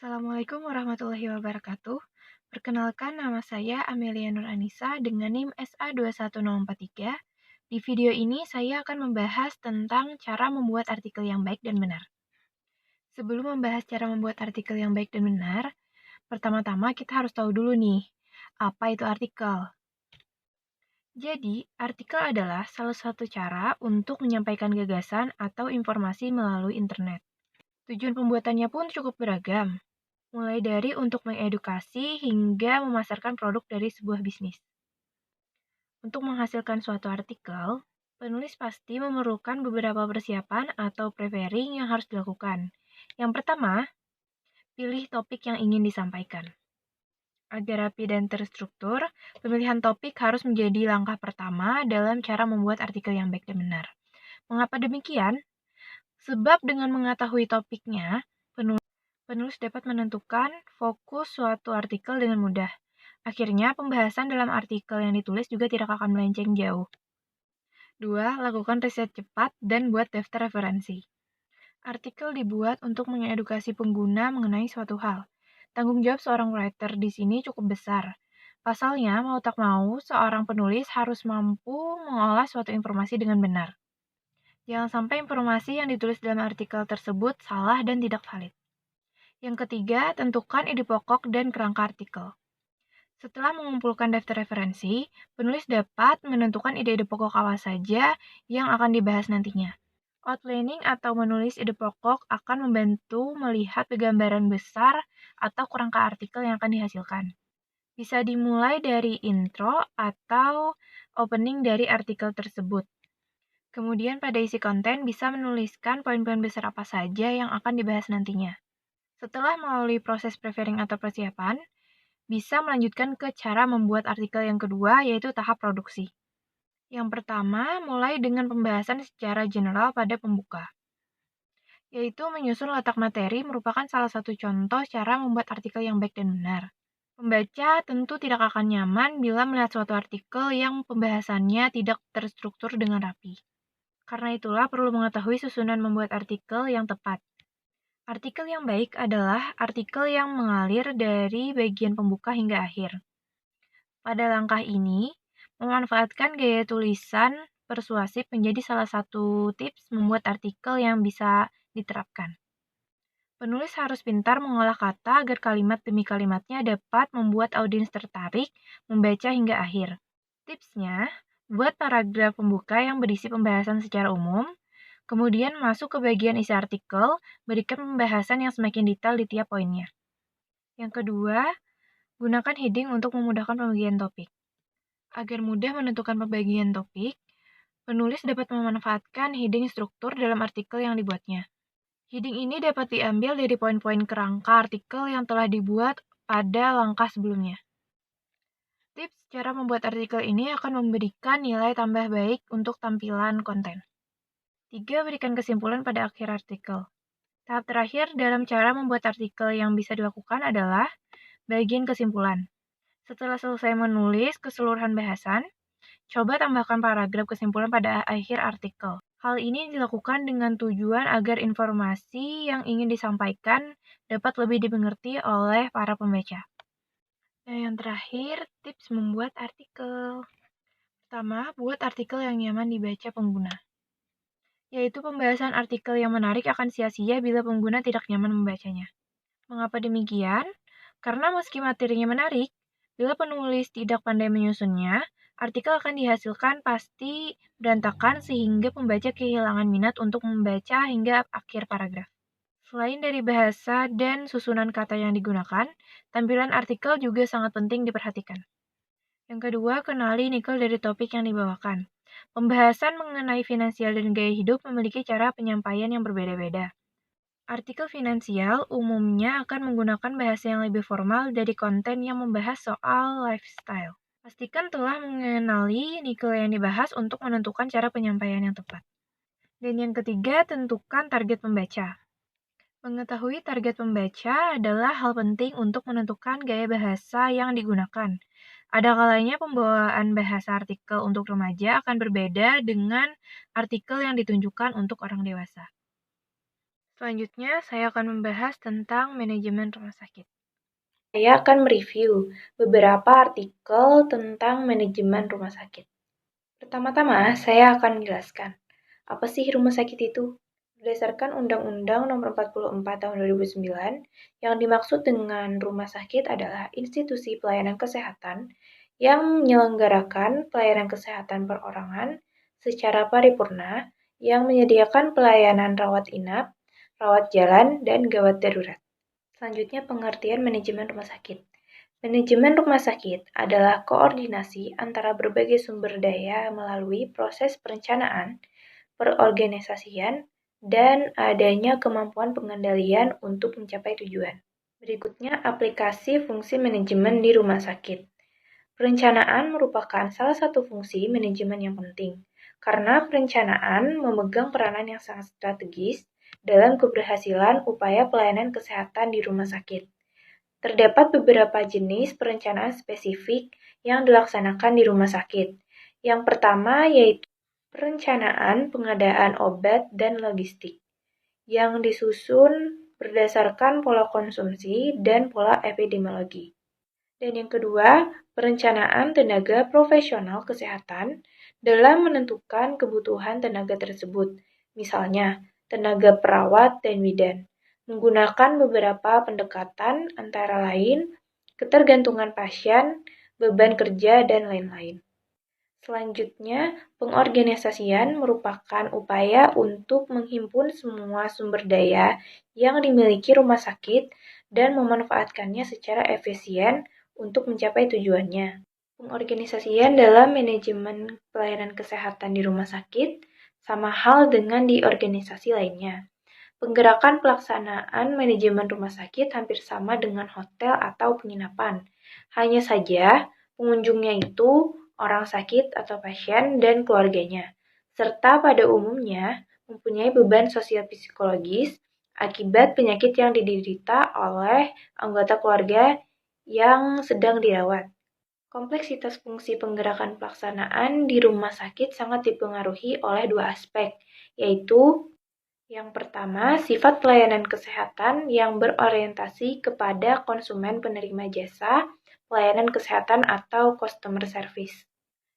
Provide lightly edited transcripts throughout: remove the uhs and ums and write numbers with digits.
Assalamualaikum warahmatullahi wabarakatuh. Perkenalkan nama saya Amelia Nur Anissa dengan NIM SA21043. Di video ini saya akan membahas tentang cara membuat artikel yang baik dan benar. Sebelum membahas cara membuat artikel yang baik dan benar, pertama-tama kita harus tahu dulu nih, apa itu artikel. Jadi, artikel adalah salah satu cara untuk menyampaikan gagasan atau informasi melalui internet. Tujuan pembuatannya pun cukup beragam, mulai dari untuk mengedukasi hingga memasarkan produk dari sebuah bisnis. Untuk menghasilkan suatu artikel, penulis pasti memerlukan beberapa persiapan atau preparing yang harus dilakukan. Yang pertama, pilih topik yang ingin disampaikan. Agar rapi dan terstruktur, pemilihan topik harus menjadi langkah pertama dalam cara membuat artikel yang baik dan benar. Mengapa demikian? Sebab dengan mengetahui topiknya, penulis dapat menentukan fokus suatu artikel dengan mudah. Akhirnya, pembahasan dalam artikel yang ditulis juga tidak akan melenceng jauh. 2. Lakukan riset cepat dan buat daftar referensi. Artikel dibuat untuk mengedukasi pengguna mengenai suatu hal. Tanggung jawab seorang writer di sini cukup besar. Pasalnya, mau tak mau, seorang penulis harus mampu mengolah suatu informasi dengan benar. Jangan sampai informasi yang ditulis dalam artikel tersebut salah dan tidak valid. Yang ketiga, tentukan ide pokok dan kerangka artikel. Setelah mengumpulkan daftar referensi, penulis dapat menentukan ide-ide pokok apa saja yang akan dibahas nantinya. Outlining atau menulis ide pokok akan membantu melihat gambaran besar atau kerangka artikel yang akan dihasilkan. Bisa dimulai dari intro atau opening dari artikel tersebut. Kemudian pada isi konten bisa menuliskan poin-poin besar apa saja yang akan dibahas nantinya. Setelah melalui proses preparing atau persiapan, bisa melanjutkan ke cara membuat artikel yang kedua, yaitu tahap produksi. Yang pertama, mulai dengan pembahasan secara general pada pembuka, yaitu menyusun letak materi merupakan salah satu contoh cara membuat artikel yang baik dan benar. Pembaca tentu tidak akan nyaman bila melihat suatu artikel yang pembahasannya tidak terstruktur dengan rapi. Karena itulah perlu mengetahui susunan membuat artikel yang tepat. Artikel yang baik adalah artikel yang mengalir dari bagian pembuka hingga akhir. Pada langkah ini, memanfaatkan gaya tulisan persuasif menjadi salah satu tips membuat artikel yang bisa diterapkan. Penulis harus pintar mengolah kata agar kalimat demi kalimatnya dapat membuat audiens tertarik membaca hingga akhir. Tipsnya, buat paragraf pembuka yang berisi pembahasan secara umum, kemudian masuk ke bagian isi artikel, berikan pembahasan yang semakin detail di tiap poinnya. Yang kedua, gunakan heading untuk memudahkan pembagian topik. Agar mudah menentukan pembagian topik, penulis dapat memanfaatkan heading struktur dalam artikel yang dibuatnya. Heading ini dapat diambil dari poin-poin kerangka artikel yang telah dibuat pada langkah sebelumnya. Tips cara membuat artikel ini akan memberikan nilai tambah baik untuk tampilan konten. 3. Berikan kesimpulan pada akhir artikel. Tahap terakhir dalam cara membuat artikel yang bisa dilakukan adalah bagian kesimpulan. Setelah selesai menulis keseluruhan bahasan, coba tambahkan paragraf kesimpulan pada akhir artikel. Hal ini dilakukan dengan tujuan agar informasi yang ingin disampaikan dapat lebih dimengerti oleh para pembaca. Nah, yang terakhir, tips membuat artikel. Pertama, buat artikel yang nyaman dibaca pengguna. Yaitu pembahasan artikel yang menarik akan sia-sia bila pengguna tidak nyaman membacanya. Mengapa demikian? Karena meski materinya menarik, bila penulis tidak pandai menyusunnya, artikel akan dihasilkan pasti berantakan sehingga pembaca kehilangan minat untuk membaca hingga akhir paragraf. Selain dari bahasa dan susunan kata yang digunakan, tampilan artikel juga sangat penting diperhatikan. Yang kedua, kenali nikel dari topik yang dibawakan. Pembahasan mengenai finansial dan gaya hidup memiliki cara penyampaian yang berbeda-beda. Artikel finansial umumnya akan menggunakan bahasa yang lebih formal dari konten yang membahas soal lifestyle. Pastikan telah mengenali nikel yang dibahas untuk menentukan cara penyampaian yang tepat. Dan yang ketiga, tentukan target pembaca. Mengetahui target pembaca adalah hal penting untuk menentukan gaya bahasa yang digunakan. Ada kalanya pembawaan bahasa artikel untuk remaja akan berbeda dengan artikel yang ditunjukkan untuk orang dewasa. Selanjutnya, saya akan membahas tentang manajemen rumah sakit. Saya akan mereview beberapa artikel tentang manajemen rumah sakit. Pertama-tama, saya akan menjelaskan, apa sih rumah sakit itu? Berdasarkan Undang-Undang Nomor 44 Tahun 2009, yang dimaksud dengan rumah sakit adalah institusi pelayanan kesehatan yang menyelenggarakan pelayanan kesehatan perorangan secara paripurna, yang menyediakan pelayanan rawat inap, rawat jalan, dan gawat darurat. Selanjutnya, pengertian manajemen rumah sakit. Manajemen rumah sakit adalah koordinasi antara berbagai sumber daya melalui proses perencanaan, perorganisasian, dan adanya kemampuan pengendalian untuk mencapai tujuan. Berikutnya, aplikasi fungsi manajemen di rumah sakit. Perencanaan merupakan salah satu fungsi manajemen yang penting, karena perencanaan memegang peranan yang sangat strategis dalam keberhasilan upaya pelayanan kesehatan di rumah sakit. Terdapat beberapa jenis perencanaan spesifik yang dilaksanakan di rumah sakit. Yang pertama yaitu perencanaan pengadaan obat dan logistik, yang disusun berdasarkan pola konsumsi dan pola epidemiologi. Dan yang kedua, perencanaan tenaga profesional kesehatan dalam menentukan kebutuhan tenaga tersebut, misalnya tenaga perawat dan bidan, menggunakan beberapa pendekatan antara lain ketergantungan pasien, beban kerja, dan lain-lain. Selanjutnya, pengorganisasian merupakan upaya untuk menghimpun semua sumber daya yang dimiliki rumah sakit dan memanfaatkannya secara efisien untuk mencapai tujuannya. Pengorganisasian dalam manajemen pelayanan kesehatan di rumah sakit sama hal dengan di organisasi lainnya. Penggerakan pelaksanaan manajemen rumah sakit hampir sama dengan hotel atau penginapan. Hanya saja, pengunjungnya itu orang sakit atau pasien dan keluarganya, serta pada umumnya mempunyai beban sosial psikologis akibat penyakit yang diderita oleh anggota keluarga yang sedang dirawat. Kompleksitas fungsi penggerakan pelaksanaan di rumah sakit sangat dipengaruhi oleh dua aspek, yaitu yang pertama, sifat pelayanan kesehatan yang berorientasi kepada konsumen penerima jasa, pelayanan kesehatan atau customer service.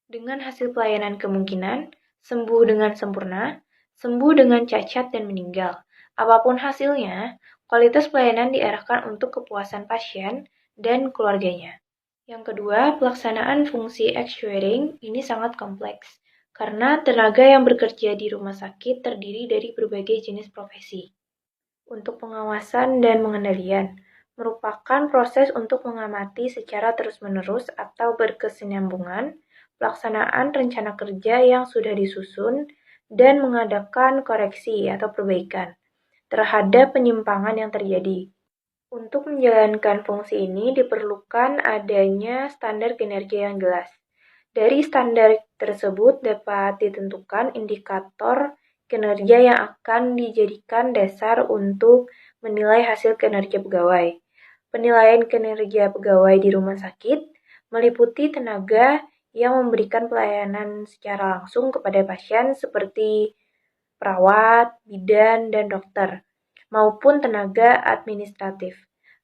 Dengan hasil pelayanan kemungkinan, sembuh dengan sempurna, sembuh dengan cacat dan meninggal. Apapun hasilnya, kualitas pelayanan diarahkan untuk kepuasan pasien dan keluarganya. Yang kedua, pelaksanaan fungsi actuating ini sangat kompleks, karena tenaga yang bekerja di rumah sakit terdiri dari berbagai jenis profesi. Untuk pengawasan dan pengendalian, merupakan proses untuk mengamati secara terus-menerus atau berkesinambungan pelaksanaan rencana kerja yang sudah disusun dan mengadakan koreksi atau perbaikan terhadap penyimpangan yang terjadi. Untuk menjalankan fungsi ini diperlukan adanya standar kinerja yang jelas. Dari standar tersebut dapat ditentukan indikator kinerja yang akan dijadikan dasar untuk menilai hasil kinerja pegawai. Penilaian kinerja pegawai di rumah sakit meliputi tenaga yang memberikan pelayanan secara langsung kepada pasien seperti perawat, bidan, dan dokter, maupun tenaga administratif.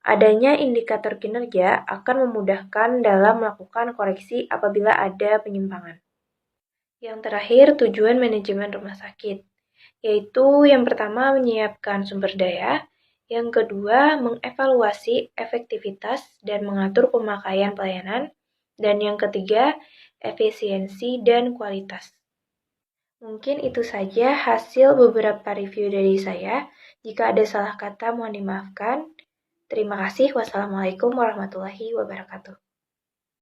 Adanya indikator kinerja akan memudahkan dalam melakukan koreksi apabila ada penyimpangan. Yang terakhir, tujuan manajemen rumah sakit, yaitu yang pertama menyiapkan sumber daya, yang kedua mengevaluasi efektivitas dan mengatur pemakaian pelayanan, dan yang ketiga efisiensi dan kualitas. Mungkin itu saja hasil beberapa review dari saya. Jika ada salah kata mohon dimaafkan. Terima kasih. Wassalamualaikum warahmatullahi wabarakatuh.